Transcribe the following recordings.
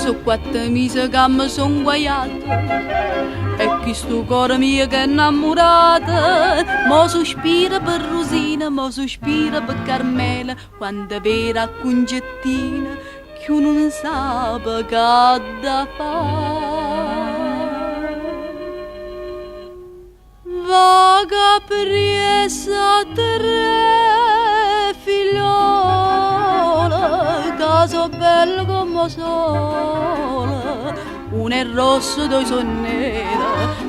So 4 mesi che mi son guaiato e questo cuore mio che è innamorato. Mo sospira per Rosina, mo sospira per Carmela, quando vera concettina che non sa che da fare. Vaga priesa tre figliola, caso bello come sole, uno è rosso, due sono nere,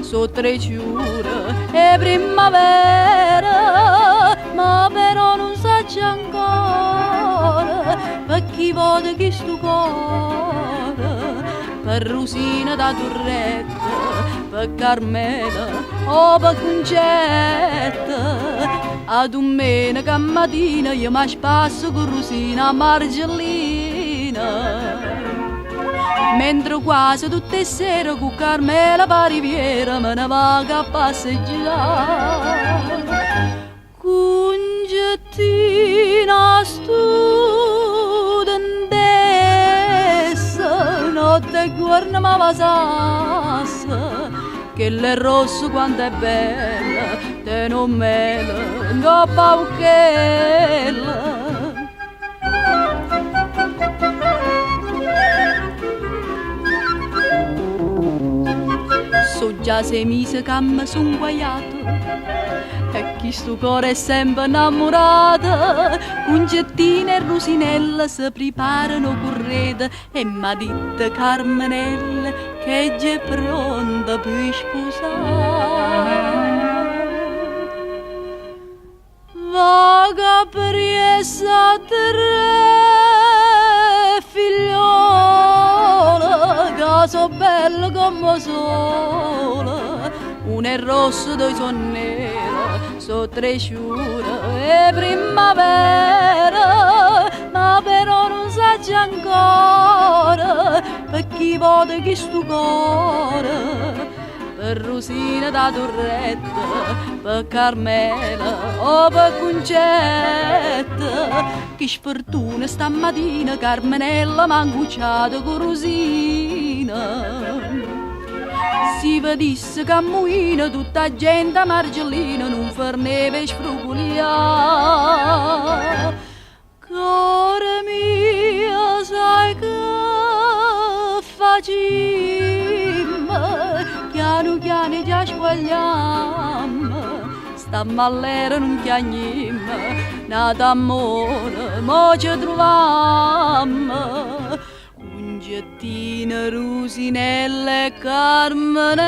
so 3 giure e primavera, ma però non saccio ancora per chi vuole che sto cuore, per Rosina da Turretta, per Carmela o per Concetta. A domenica mattina io mi spasso con Rosina a Margellina, mentre quasi tutte le sere con Carmela va a Riviera me ne vaga a passeggiare. Concettina studentessa, notte e giorno ma va sassa, che l'è rosso quanto è bella, te non mela, non pauchella. So già 6 mesi che mi son guaiato e chi sto cuore è sempre innamorato. Concettina e Rosinella si preparano correte e m'ha detto Carmenella che è già pronta per sposare. Vaga priesa tre figliola, caso bello come sole, uno è rosso, 2 sono nere, so 3 giure e primavera, ma però non saccio ancora per chi vuole che sto cuore, per Rosina da Turretta, per Carmela o per Concetta. Che sfortuna stamattina Carmenella m'ha angucciato con Rosina. Si vedesse che ammuina tutta gente a Margellina non forneva sfrugulia. Cuore mio, sai che facimmo, piano piano già squagliammo, stamma all'era non chiagnimmo, nata amore, mo ci trovammo. Concettina, Rosinella e Carmenella.